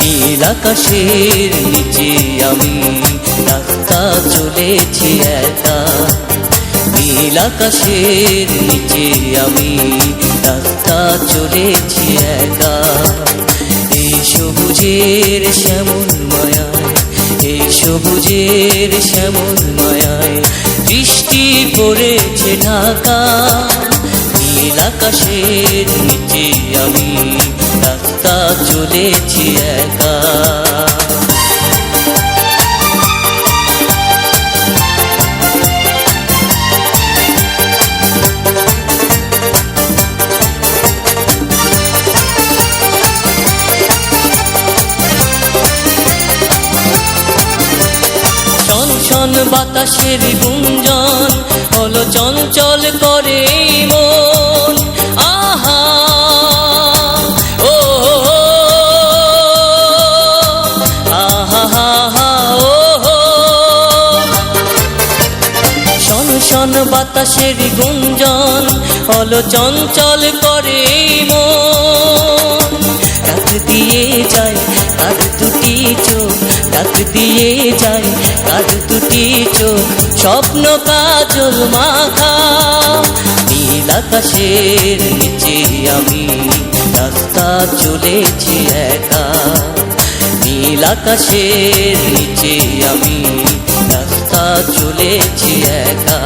নীল আকাশের নিচে আমি রাস্তা চলেছি একা, নীল আকাশের নিচে আমি রাস্তা চলেছি একা। এই সবুজের শ্যামল মায়ায়, এই সবুজের শ্যামল মায়ায় বৃষ্টি পড়েছে ঢাকা। নীল আকাশের নিচে আমি রাস্তা চলেছি একা। শন বাতাসের গুঞ্জন হলো চঞ্চল করে মন। আহা ও আহা ও শন শন বাতাসের গুঞ্জন হলো চঞ্চল করে মন। ডাক দিয়ে যায় কার দুটি চোখ, ডাক দিয়ে যায় কার দুটি চোখ, স্বপ্ন কাজল মাখা। নীল আকাশের নিচে আমি রাস্তা চলেছি একা, নীল আকাশের নিচে আমি রাস্তা চলেছি একা।